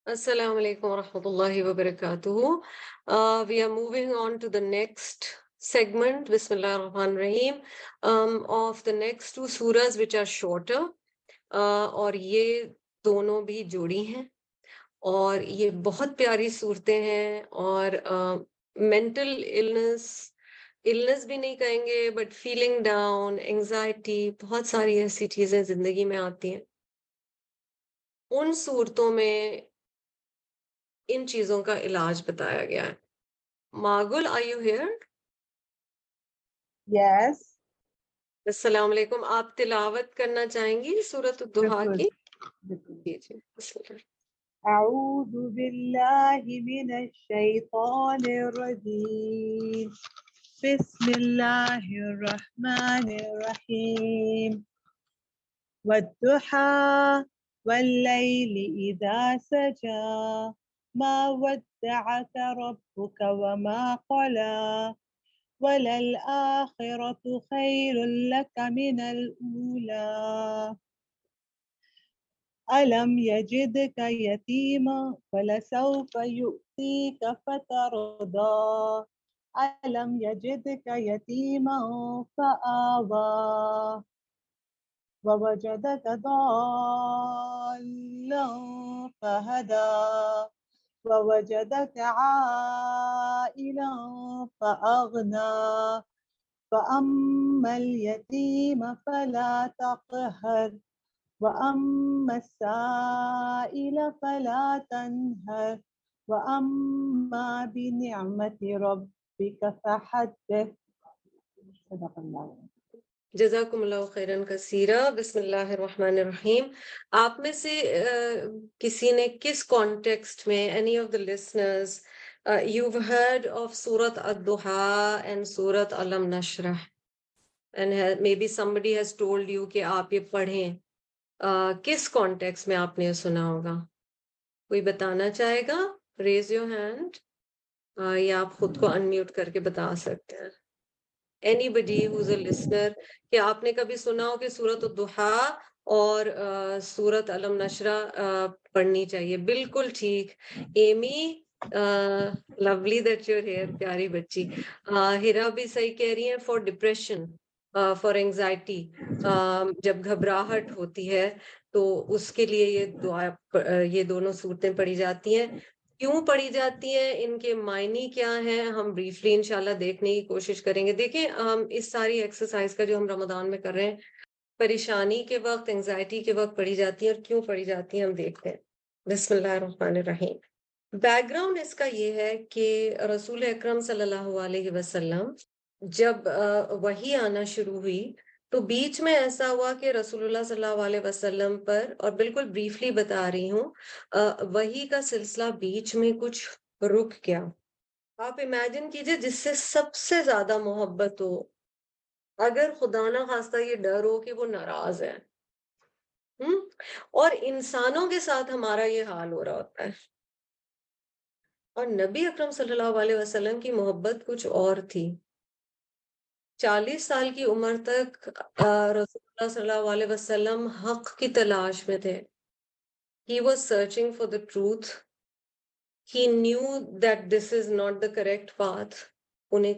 Assalamu alaikum wa rahmatullahi wa barakatuhu. We are moving on to the next segment, Bismillah ar-Rahman rahim of the next two surahs which are shorter. اور یہ دونوں بھی جوڑی ہیں اور یہ بہت پیاری صورتیں ہیں اور مینٹل النس بھی نہیں کہیں گے بٹ فیلنگ ڈاؤن انگزائٹی بہت ساری ایسی چیزیں زندگی میں آتی ہیں. ان صورتوں میں ان چیزوں کا علاج بتایا گیا ہے. ماگل آر یو ہیئر؟ Yes, السلام علیکم. آپ تلاوت کرنا چاہیں گی سورۃ الضحیٰ بالکل کی؟ بالکل. جی جی بسم اللہ. أعوذ بالله من الشيطان الرجيم. بسم الله الرحمن الرحيم. والضحى والليل إذا سجى ما ودعك ربك وما قلى وللآخرة خير لك من الأولى ألم يجدك يتيما فلسوف يؤتيك فترضى ألم يجدك يتيما فآوى ووجدك ضالا فهدى ووجدك عائلا فأغنى فأما اليتيم فلا تقهر وأما السائل فلا تنهر وأما بنعمة ربك فحدث. صدق الله. جزاکم اللہ خیرن کثیرہ. بسم اللہ الرحمن الرحیم. آپ میں سے کسی نے کس کانٹیکسٹ میں any of the listeners you've heard of سورۃ الضحیٰ and سورۃ علم نشرح and maybe somebody has told you کہ آپ یہ پڑھیں. کس کانٹیکسٹ میں آپ نے سنا ہوگا؟ کوئی بتانا چاہے گا؟ Raise your hand. یا آپ خود کو انمیوٹ کر کے بتا سکتے ہیں. anybody who's a listener کہ آپ نے کبھی سنا ہو کہ سورۃ الضحیٰ اور سورۃ علم نشرہ پڑھنی چاہیے. بالکل ٹھیک. ایمی lovely that you're here. پیاری بچی. ہیرا بھی صحیح کہہ رہی ہیں. فار ڈپریشن فار اینگزائٹی جب گھبراہٹ ہوتی ہے تو اس کے لیے یہ دعا یہ دونوں صورتیں پڑھی جاتی ہیں. کیوں پڑھی جاتی ہیں، ان کے معنی کیا ہیں، ہم بریفلی انشاءاللہ دیکھنے کی کوشش کریں گے. دیکھیں ہم اس ساری ایکسرسائز کا جو ہم رمضان میں کر رہے ہیں پریشانی کے وقت انگزائٹی کے وقت پڑھی جاتی ہیں اور کیوں پڑھی جاتی ہیں ہم دیکھتے ہیں. بسم اللہ الرحمن الرحیم. بیک گراؤنڈ اس کا یہ ہے کہ رسول اکرم صلی اللہ علیہ وسلم جب وحی آنا شروع ہوئی تو بیچ میں ایسا ہوا کہ رسول اللہ صلی اللہ علیہ وسلم پر، اور بالکل بریفلی بتا رہی ہوں، وحی کا سلسلہ بیچ میں کچھ رک گیا. آپ امیجن کیجئے جس سے سب سے زیادہ محبت ہو، اگر خدا نہ خواستہ یہ ڈر ہو کہ وہ ناراض ہے، اور انسانوں کے ساتھ ہمارا یہ حال ہو رہا ہوتا ہے. اور نبی اکرم صلی اللہ علیہ وسلم کی محبت کچھ اور تھی. 40 سال کی عمر تک رسول اللہ صلی اللہ علیہ وسلم حق کی تلاش میں تھے. He was searching for the truth. He knew that this is not the correct path. انہیں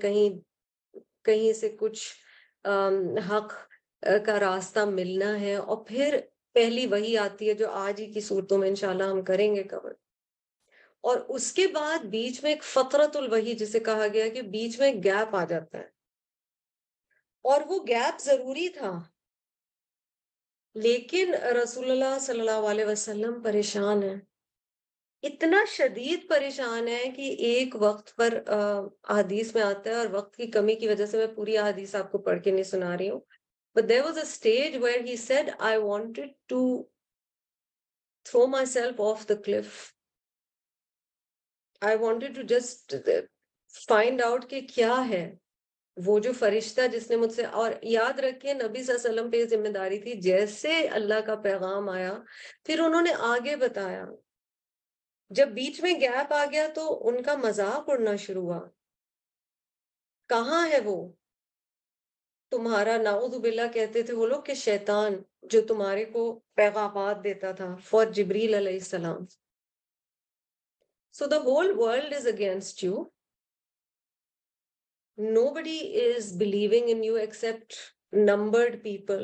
کہیں سے کچھ حق کا راستہ ملنا ہے. اور پھر پہلی وحی آتی ہے جو آج ہی کی صورتوں میں انشاءاللہ ہم کریں گے کور. اور اس کے بعد بیچ میں ایک فترۃ الوحی جسے کہا گیا کہ بیچ میں ایک گیپ آ جاتا ہے، اور وہ گیپ ضروری تھا. لیکن رسول اللہ صلی اللہ علیہ وسلم پریشان ہیں، اتنا شدید پریشان ہے کہ ایک وقت پر احادیث میں آتا ہے، اور وقت کی کمی کی وجہ سے میں پوری احادیث آپ کو پڑھ کے نہیں سنا رہی ہوں. But there was a stage where he said, I wanted to throw myself off the cliff. I wanted to just find out کہ کیا ہے وہ جو فرشتہ جس نے مجھ سے. اور یاد رکھیں نبی صلی اللہ علیہ وسلم پہ یہ ذمہ داری تھی، جیسے اللہ کا پیغام آیا پھر انہوں نے آگے بتایا. جب بیچ میں گیپ آ گیا تو ان کا مذاق اڑنا شروع ہوا. کہاں ہے وہ تمہارا، نعوذ باللہ کہتے تھے وہ لوگ، کہ شیطان جو تمہارے کو پیغامات دیتا تھا فور جبریل علیہ السلام. So the whole world is against you. Nobody is believing in you except numbered people,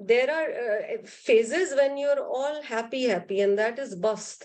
There are phases when you're all happy and that is bust.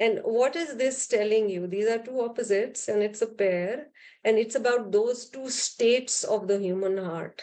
And what is this telling you? These are two opposites and it's a pair, and it's about those two states of the human heart.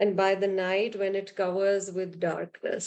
and by the night when it covers with darkness.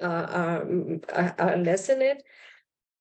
are less in it.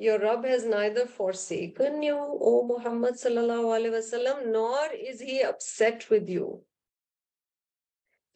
Your Rabb has neither forsaken you, O Muhammad sallallahu alaihi wasallam, nor is he upset with you.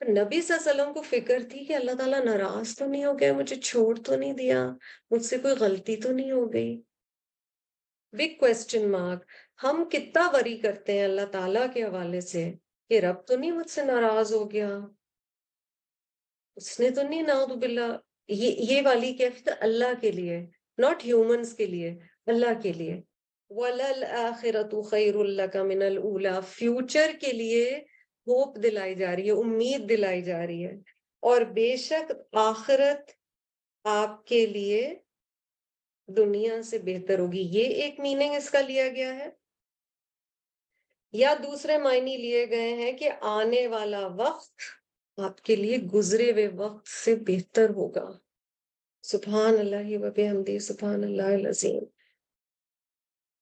نبی صلی اللہ علیہ وسلم کو فکر تھی کہ اللہ تعالیٰ ناراض تو نہیں ہو گیا، مجھے چھوڑ تو نہیں دیا، مجھ سے کوئی غلطی تو نہیں ہو گئی. Big question mark. ہم کتنا وری کرتے ہیں اللہ تعالیٰ کے حوالے سے کہ رب تو نہیں مجھ سے ناراض ہو گیا، اس نے تو نہیں، نعوذ باللہ. یہ والی کیفیت اللہ کے لیے، ناٹ ہیومنس کے لیے، اللہ کے لیے. وَلَلْآخِرَةُ خَيْرٌ لَكَ مِنَ الْأُولَىٰ. فیوچر کے لیے ہوپ دلائی جا رہی ہے، امید دلائی جا رہی ہے. اور بے شک آخرت آپ کے لیے دنیا سے بہتر ہوگی. یہ ایک میننگ اس کا لیا گیا ہے. یا دوسرے معنی لیے گئے ہیں کہ آنے والا وقت آپ کے لیے گزرے ہوئے وقت سے بہتر ہوگا. سبحان اللہ و بحمدہ، سبحان اللہ العظیم.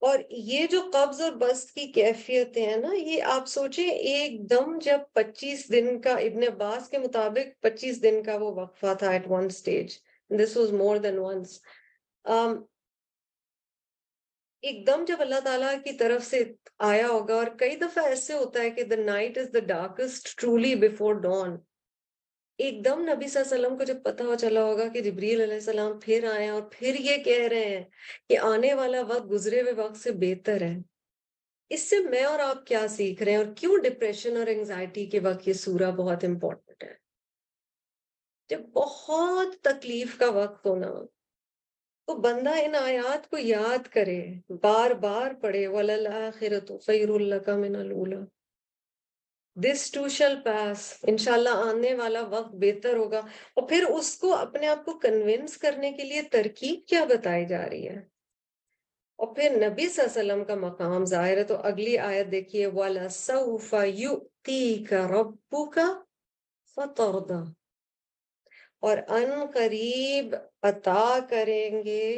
اور یہ جو قبض اور بسط کی کیفیتیں ہیں نا، یہ آپ سوچیں ایک دم جب 25 دن کا، ابن عباس کے مطابق 25 دن کا وہ وقفہ تھا at one stage. This was more than once. ایک دم جب اللہ تعالیٰ کی طرف سے آیا ہوگا، اور کئی دفعہ ایسے ہوتا ہے کہ the night is the darkest truly before dawn. ایک دم نبی صلی اللہ علیہ وسلم کو جب پتہ چلا ہوگا کہ جبریل علیہ السلام پھر آئے ہیں اور پھر یہ کہہ رہے ہیں کہ آنے والا وقت گزرے ہوئے وقت سے بہتر ہے. اس سے میں اور آپ کیا سیکھ رہے ہیں، اور کیوں ڈپریشن اور انگزائٹی کے وقت یہ سورہ بہت امپورٹنٹ ہے؟ جب بہت تکلیف کا وقت ہونا تو بندہ ان آیات کو یاد کرے، بار بار پڑھے. وَلَلْآخِرَةُ خَيْرٌ لَكَ مِنَ الْأُولَىٰ. This too shall pass. انشاءاللہ آنے والا وقت بہتر ہوگا. اور پھر اس کو اپنے آپ کو کنونس کرنے کے لیے ترکیب کیا بتائی جا رہی ہے. اور پھر نبی صلی اللہ علیہ وسلم کا مقام ظاہر ہے. تو اگلی آیت دیکھیے، وَلَسَوْفَ يُؤْتِيكَ رَبُّكَ فَتَرْضَىٰ. اور ان قریب عطا کریں گے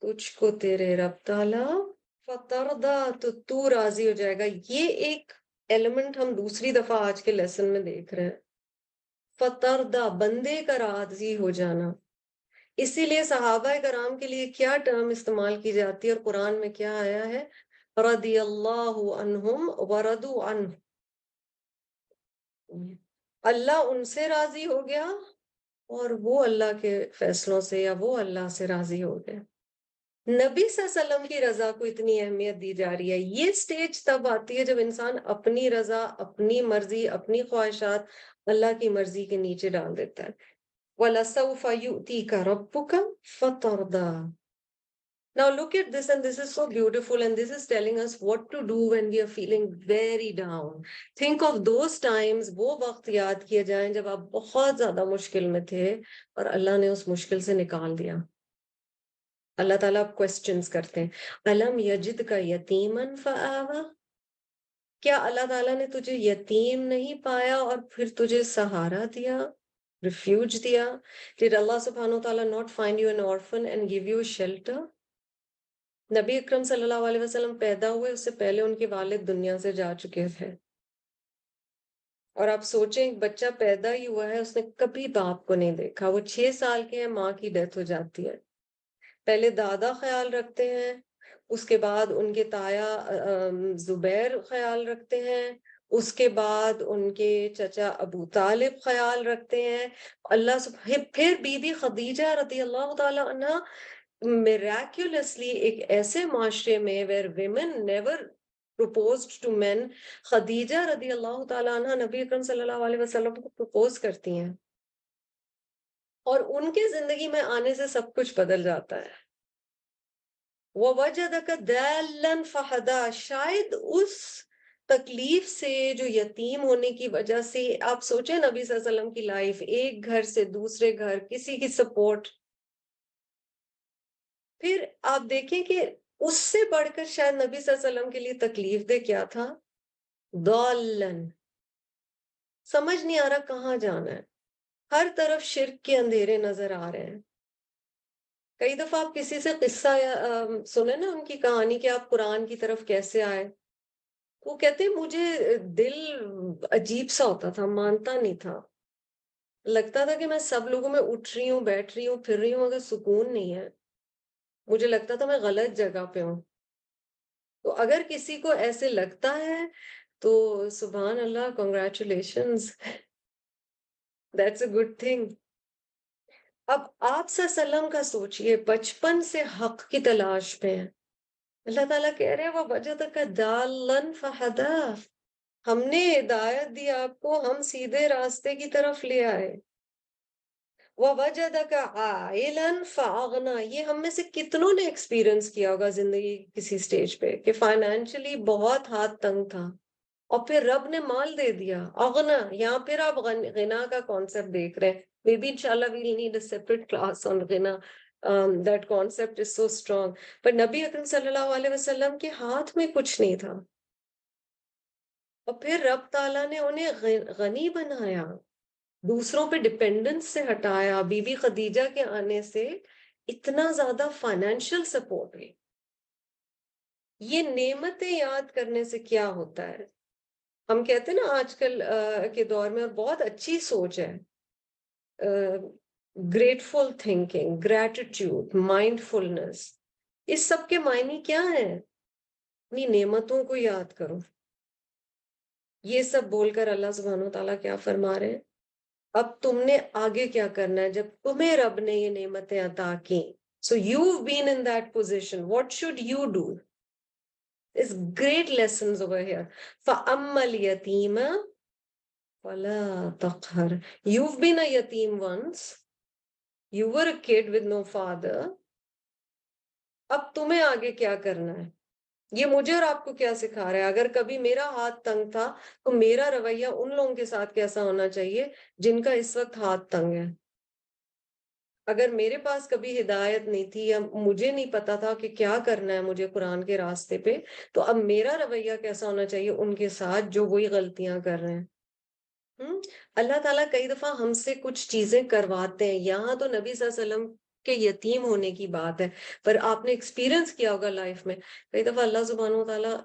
تجھ کو تیرے رب تعالیٰ، فتردا، تو راضی ہو جائے گا. یہ ایک ایلیمنٹ ہم دوسری دفعہ آج کے لیسن میں دیکھ رہے ہیں. فتردا، بندے کا راضی ہو جانا. اسی لیے صحابہ کرام کے لیے کیا ٹرم استعمال کی جاتی ہے اور قرآن میں کیا آیا ہے؟ رضی اللہ عنہم ورضوا عنہ. اللہ ان سے راضی ہو گیا اور وہ اللہ کے فیصلوں سے، یا وہ اللہ سے راضی ہو گئے. نبی صلی اللہ علیہ وسلم کی رضا کو اتنی اہمیت دی جا رہی ہے. یہ سٹیج تب آتی ہے جب انسان اپنی رضا، اپنی مرضی، اپنی خواہشات اللہ کی مرضی کے نیچے ڈال دیتا ہے. وَلَسَوْفَ يُؤْتِيكَ رَبُّكَ فَتَرْضَىٰ. Now look at this, and this is so beautiful, and this is telling us what to do when we are feeling very down. Think of those times, وہ وقت یاد کیے جائیں جب آپ بہت زیادہ مشکل میں تھے اور اللہ نے اس مشکل سے نکال دیا. اللہ تعالیٰ اب کوسچنز کرتے ہیں. الم یجد کا یتیمن فآوا. کیا اللہ تعالیٰ نے تجھے یتیم نہیں پایا اور پھر تجھے سہارا دیا، ریفیوج دیا؟ Did Allah subhanahu wa ta'ala not find you an orphan and give you shelter? نبی اکرم صلی اللہ علیہ وسلم پیدا ہوئے اس سے پہلے ان کے والد دنیا سے جا چکے تھے. اور آپ سوچیں، ایک بچہ پیدا ہی ہوا ہے، اس نے کبھی باپ کو نہیں دیکھا. وہ 6 سال کے ہیں، ماں کی ڈیتھ ہو جاتی ہے. پہلے دادا خیال رکھتے ہیں، اس کے بعد ان کے تایا زبیر خیال رکھتے ہیں، اس کے بعد ان کے چچا ابو طالب خیال رکھتے ہیں. پھر بی بی خدیجہ رضی اللہ تعالی عنہ miraculously ایک ایسے معاشرے میں where women never proposed to men، Khadija رضی اللہ تعالی عنہ نبی اکرم صلی اللہ علیہ وسلم کو پروپوز کرتی ہیں، اور ان کے زندگی میں آنے سے سب کچھ بدل جاتا ہے. وَوَجَدَكَ دَالًّا فَهَدَىٰ. شاید اس تکلیف سے، جو یتیم ہونے کی وجہ سے، آپ سوچیں نبی صلی اللہ علیہ وسلم کی لائف، ایک گھر سے دوسرے گھر، کسی کی سپورٹ. پھر آپ دیکھیں کہ اس سے بڑھ کر شاید نبی صلی اللہ علیہ وسلم کے لیے تکلیف دہ کیا تھا؟ ضالًا. سمجھ نہیں آ رہا کہاں جانا ہے، ہر طرف شرک کے اندھیرے نظر آ رہے ہیں. کئی دفعہ آپ کسی سے قصہ سنیں نا، ان کی کہانی کہ آپ قرآن کی طرف کیسے آئے، وہ کہتے ہیں مجھے دل عجیب سا ہوتا تھا، مانتا نہیں تھا، لگتا تھا کہ میں سب لوگوں میں اٹھ رہی ہوں، بیٹھ رہی ہوں، پھر رہی ہوں، مگر سکون نہیں ہے، مجھے لگتا تھا میں غلط جگہ پہ ہوں. تو اگر کسی کو ایسے لگتا ہے تو سبحان اللہ، congratulations. That's a good thing. اب آپ صلی اللہ علیہ وسلم کا سوچئے بچپن سے حق کی تلاش میں ہیں. اللہ تعالیٰ کہہ رہے ہیں وَوَجَدَكَ ضَالًّا فَهَدَىٰ، ہم نے ہدایت دی آپ کو، ہم سیدھے راستے کی طرف لے آئے. وَوَجَدَكَ عَائِلًا فَأَغْنَىٰ، یہ ہم میں سے کتنوں نے ایکسپیرئنس کیا ہوگا زندگی کسی سٹیج پہ کہ فائنینشلی بہت ہاتھ تنگ تھا اور پھر رب نے مال دے دیا. اغنا، یہاں پھر آپ غنا کا کانسیپٹ دیکھ رہے ہیں. مے بی انشاءاللہ we'll need a separate class on غنا. That concept is so strong. پر نبی اکرم صلی اللہ علیہ وسلم کے ہاتھ میں کچھ نہیں تھا اور پھر رب تعالیٰ نے انہیں غنی بنایا، دوسروں پہ ڈپینڈنس سے ہٹایا. بی بی خدیجہ کے آنے سے اتنا زیادہ فائنینشیل سپورٹ ہے. یہ نعمتیں یاد کرنے سے کیا ہوتا ہے؟ ہم کہتے ہیں نا آج کل کے دور میں، اور بہت اچھی سوچ ہے، گریٹفل تھنکنگ، گریٹیٹیوڈ، مائنڈ فلنس. اس سب کے معنی کیا ہیں؟ اپنی نعمتوں کو یاد کرو. یہ سب بول کر اللہ سبحانہ وتعالیٰ کیا فرما رہے ہیں؟ اب تم نے آگے کیا کرنا ہے جب تمہیں رب نے یہ نعمتیں عطا کی. So you've been in that position. What should you do? There's great lessons over here. فَأَمَّا الْيَتِيمَ فَلَا تَقْهَرْ. You've been a yatim once. You were a kid with no father. اب تمہیں آگے کیا کرنا ہے؟ یہ مجھے اور آپ کو کیا سکھا رہا ہے؟ اگر کبھی میرا ہاتھ تنگ تھا تو میرا رویہ ان لوگوں کے ساتھ کیسا ہونا چاہیے جن کا اس وقت ہاتھ تنگ ہے. اگر میرے پاس کبھی ہدایت نہیں تھی یا مجھے نہیں پتا تھا کہ کیا کرنا ہے مجھے قرآن کے راستے پہ، تو اب میرا رویہ کیسا ہونا چاہیے ان کے ساتھ جو وہی غلطیاں کر رہے ہیں. اللہ تعالیٰ کئی دفعہ ہم سے کچھ چیزیں کرواتے ہیں. یہاں تو نبی صلی اللہ علیہ وسلم کے یتیم ہونے کی بات ہے، پر آپ نے ایکسپیرئنس کیا ہوگا لائف میں، کئی دفعہ اللہ سبحانہ وتعالیٰ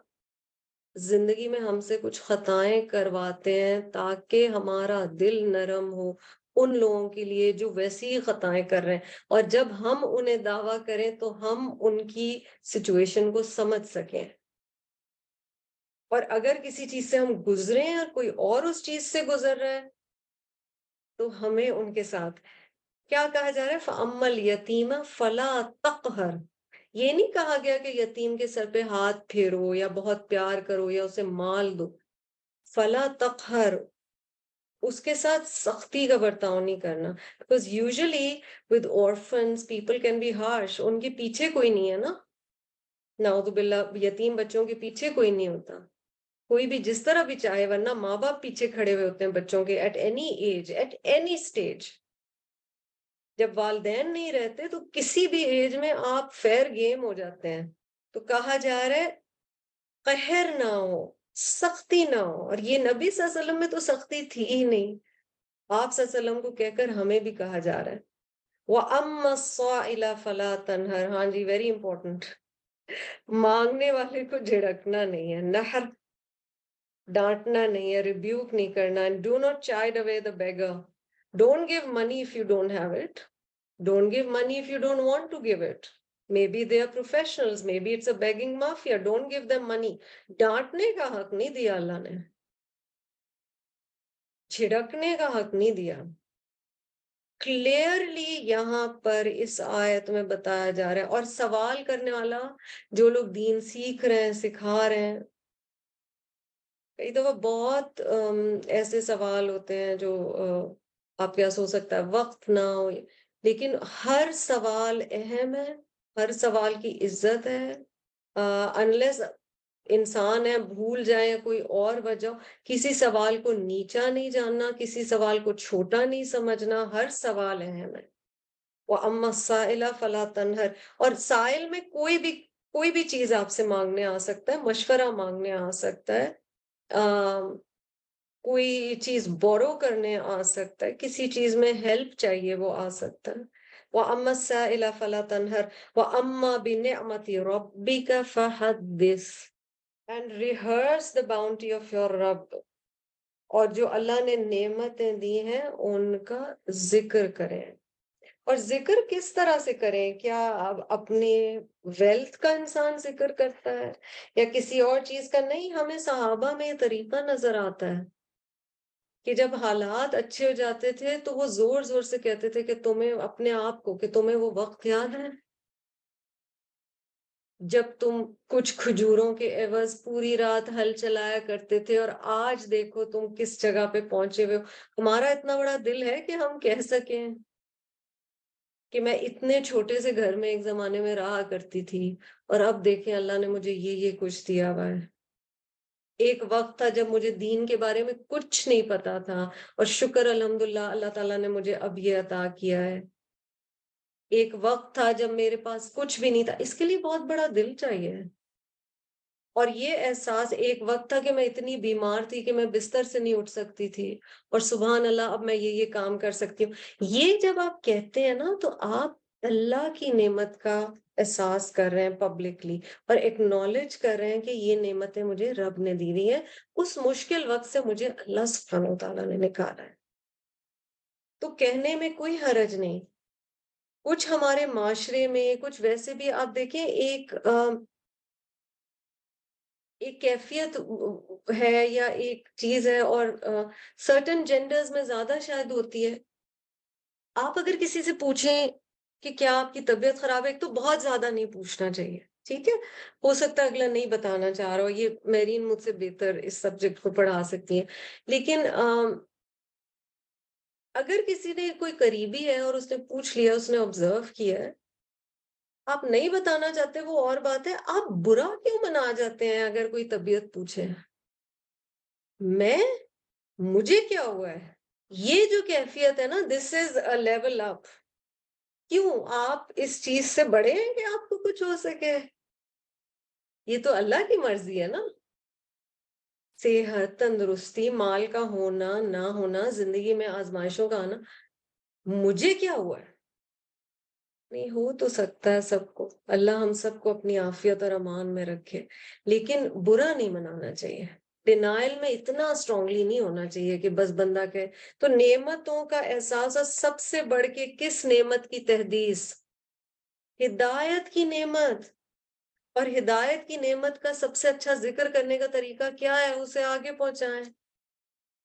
زندگی میں ہم سے کچھ خطائیں کرواتے ہیں تاکہ ہمارا دل نرم ہو ان لوگوں کے لیے جو ویسی ہی خطائیں کر رہے ہیں، اور جب ہم انہیں دعویٰ کریں تو ہم ان کی سچویشن کو سمجھ سکیں. اور اگر کسی چیز سے ہم گزرے ہیں اور کوئی اور اس چیز سے گزر رہا ہے تو ہمیں ان کے ساتھ کیا کہا جا رہا ہے؟ فَأَمَّا الْيَتِيمَ فَلَا تَقْهَرْ. یہ نہیں کہا گیا کہ یتیم کے سر پہ ہاتھ پھیرو یا بہت پیار کرو یا اسے مال دو. فَلَا تَقْهَرْ، اس کے ساتھ سختی کا برتاؤ نہیں کرنا. Because usually with orphans people can be harsh. ان کے پیچھے کوئی نہیں ہے نا، نعوذ باللہ، یتیم بچوں کے پیچھے کوئی نہیں ہوتا. کوئی بھی جس طرح بھی چاہے، ورنہ ماں باپ پیچھے کھڑے ہوئے ہوتے ہیں بچوں کے at any age, at any stage. جب والدین نہیں رہتے تو کسی بھی ایج میں آپ فیر گیم ہو جاتے ہیں. تو کہا جا رہا ہے قہر نہ ہو، سختی نہ ہو. اور یہ نبی صلی اللہ علیہ وسلم میں تو سختی تھی ہی نہیں، آپ صلی اللہ علیہ وسلم کو کہہ کر ہمیں بھی کہا جا رہا ہے وَأَمَّا الصَّائِلَ فَلَا تَنْهَرْ. ہاں جی، ویری امپورٹنٹ. مانگنے والے کو جھڑکنا نہیں ہے، نہر ڈانٹنا نہیں ہے، ریبیوک نہیں کرنا. Do not chide away the beggar. Don't give money if you don't have it. Don't give money if you don't want to give it. Maybe they are professionals, maybe it's a begging mafia. Don't give them money. ڈانٹنے کا حق نہیں دیا اللہ نے، جھڑکنے کا حق نہیں دیا. Clearly یہاں پر اس آیت میں بتایا جا رہا ہے. اور سوال کرنے والا، جو لوگ دین سیکھ رہے ہیں، سکھا رہے ہیں، کئی دفعہ بہت ایسے سوال ہوتے ہیں جو آپ کیا سوچ سکتا ہے وقت نہ ہو، لیکن ہر سوال اہم ہے، ہر سوال کی عزت ہے. انلیس انسان ہے بھول جائے کوئی اور وجہ، کسی سوال کو نیچا نہیں جاننا، کسی سوال کو چھوٹا نہیں سمجھنا. ہر سوال اہم ہے. وَأَمَّا السَّائِلَ فَلَا تَنْهَرْ. اور سائل میں کوئی بھی چیز آپ سے مانگنے آ سکتا ہے، مشورہ مانگنے آ سکتا ہے، کوئی چیز بورو کرنے آ سکتا ہے، کسی چیز میں ہیلپ چاہیے وہ آ سکتا ہے. وَأَمَّا السَّائِلَ فَلَا تَنْهَرْ وَأَمَّا بِنِعْمَةِ رَبِّكَ فَحَدِّثْ. And rehearse the bounty of your Rabb. اور جو اللہ نے نعمتیں دی ہیں ان کا ذکر کریں. اور ذکر کس طرح سے کریں؟ کیا اپنے ویلتھ کا انسان ذکر کرتا ہے یا کسی اور چیز کا؟ نہیں، ہمیں صحابہ میں یہ طریقہ نظر آتا ہے. کہ جب حالات اچھے ہو جاتے تھے تو وہ زور زور سے کہتے تھے کہ تمہیں اپنے آپ کو، کہ تمہیں وہ وقت یاد ہے جب تم کچھ کھجوروں کے عوض پوری رات ہل چلایا کرتے تھے، اور آج دیکھو تم کس جگہ پہ پہنچے ہوئے ہو. ہمارا اتنا بڑا دل ہے کہ ہم کہہ سکیں کہ میں اتنے چھوٹے سے گھر میں ایک زمانے میں رہا کرتی تھی، اور اب دیکھیں اللہ نے مجھے یہ کچھ دیا ہوا ہے. ایک وقت تھا جب مجھے دین کے بارے میں کچھ نہیں پتا تھا، اور شکر الحمدللہ اللہ تعالیٰ نے مجھے اب یہ عطا کیا ہے. ایک وقت تھا جب میرے پاس کچھ بھی نہیں تھا. اس کے لیے بہت بڑا دل چاہیے. اور یہ احساس، ایک وقت تھا کہ میں اتنی بیمار تھی کہ میں بستر سے نہیں اٹھ سکتی تھی، اور سبحان اللہ اب میں یہ کام کر سکتی ہوں. یہ جب آپ کہتے ہیں نا تو آپ اللہ کی نعمت کا احساس کر رہے ہیں پبلکلی، اور ایکنالج کر رہے ہیں کہ یہ نعمتیں مجھے رب نے دی ہوئی ہیں. اس مشکل وقت سے مجھے اللہ سبحانہ وتعالیٰ نے نکالا ہے. تو کہنے میں کوئی حرج نہیں. کچھ ہمارے معاشرے میں کچھ ویسے بھی آپ دیکھیں ایک کیفیت ہے یا ایک چیز ہے، اور سرٹن جینڈرز میں زیادہ شاید ہوتی ہے. آپ اگر کسی سے پوچھیں کہ کیا آپ کی طبیعت خراب ہے، ایک تو بہت زیادہ نہیں پوچھنا چاہیے، ٹھیک ہے. ہو سکتا ہے اگلا نہیں بتانا چاہ رہا ہو، یہ میرین مجھ سے بہتر اس سبجیکٹ کو پڑھا سکتی ہیں. لیکن اگر کسی نے کوئی قریبی ہے اور اس نے پوچھ لیا، اس نے آبزرو کیا ہے، آپ نہیں بتانا چاہتے وہ اور بات ہے. آپ برا کیوں منا جاتے ہیں اگر کوئی طبیعت پوچھے؟ مجھے کیا ہوا ہے، یہ جو کیفیت ہے نا، دس از اے لیول اپ. کیوں آپ اس چیز سے بڑے ہیں کہ آپ کو کچھ ہو سکے؟ یہ تو اللہ کی مرضی ہے نا. صحت، تندرستی، مال کا ہونا نہ ہونا، زندگی میں آزمائشوں کا آنا. مجھے کیا ہوا ہے؟ نہیں ہو تو سکتا ہے سب کو، اللہ ہم سب کو اپنی عافیت اور امان میں رکھے، لیکن برا نہیں منانا چاہیے. ڈینائل میں اتنا اسٹرانگلی نہیں ہونا چاہیے کہ بس بندہ کہے. تو نعمتوں کا احساس، اور سب سے بڑھ کے کس نعمت کی تحدیث؟ ہدایت کی نعمت. اور ہدایت کی نعمت کا سب سے اچھا ذکر کرنے کا طریقہ کیا ہے؟ اسے آگے پہنچائیں،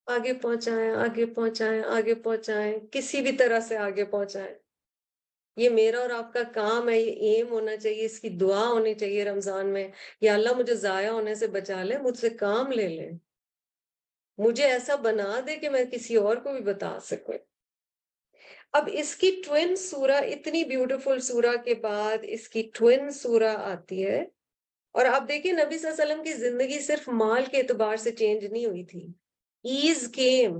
آگے پہنچائیں، آگے پہنچائیں، آگے پہنچائیں، کسی بھی طرح سے آگے پہنچائیں. یہ میرا اور آپ کا کام ہے، یہ ایم ہونا چاہیے، اس کی دعا ہونی چاہیے رمضان میں، یا اللہ مجھے ضائع ہونے سے بچا لے، مجھ سے کام لے لے، مجھے ایسا بنا دے کہ میں کسی اور کو بھی بتا سکوں. اب اس کی ٹوین سورہ، اتنی بیوٹیفل سورہ کے بعد اس کی ٹوین سورہ آتی ہے. اور آپ دیکھیں نبی صلی اللہ علیہ وسلم کی زندگی صرف مال کے اعتبار سے چینج نہیں ہوئی تھی. As came.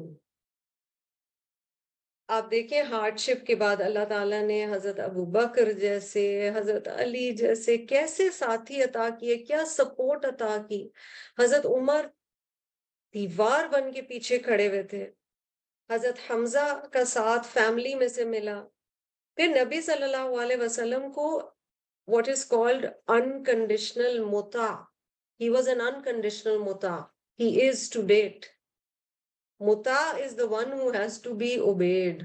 آپ دیکھیں ہارڈ شپ کے بعد اللہ تعالیٰ نے حضرت ابو بکر جیسے، حضرت علی جیسے کیسے ساتھی عطا کیے، کیا سپورٹ عطا کی. حضرت عمر دیوار بن کے پیچھے کھڑے ہوئے تھے. حضرت حمزہ کا ساتھ فیملی میں سے ملا. پھر نبی صلی اللہ علیہ وسلم کو what is called unconditional muta. He was an unconditional muta. He is to date. Muta is the one who has to be obeyed.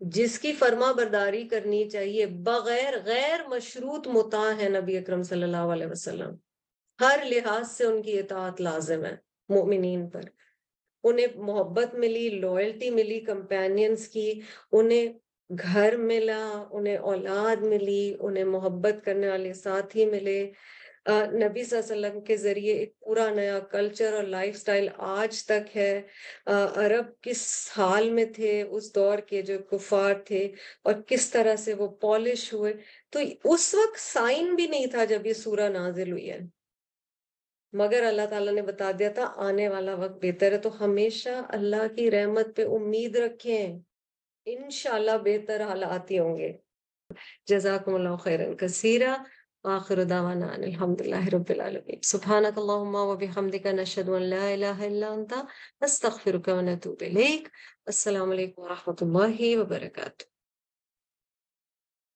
جس کی فرما برداری کرنی چاہیے، بغیر غیر مشروط مطاع ہے نبی اکرم صلی اللہ علیہ وسلم. ہر لحاظ سے ان کی اطاعت لازم ہے مومنین پر. انہیں محبت ملی، لوئلٹی ملی کمپینینز کی، انہیں گھر ملا، انہیں اولاد ملی، انہیں محبت کرنے والے ساتھی ملے. نبی صلی اللہ علیہ وسلم کے ذریعے ایک پورا نیا کلچر اور لائف سٹائل آج تک ہے. عرب کس حال میں تھے اس دور کے جو کفار تھے، اور کس طرح سے وہ پالش ہوئے. تو اس وقت سائن بھی نہیں تھا جب یہ سورہ نازل ہوئی ہے، مگر اللہ تعالیٰ نے بتا دیا تھا آنے والا وقت بہتر ہے. تو ہمیشہ اللہ کی رحمت پہ امید رکھیں، انشاءاللہ بہتر حالات ہی ہوں گے. جزاکم اللہ خیرا کثیرا، وآخر دعوانا ان الحمدللہ رب العالمین. سبحانک اللہم وبحمدک، نشہد ان لا الہ الا انت، نستغفرک ونتوب الیک. السلام علیکم ورحمۃ اللہ وبرکاتہ.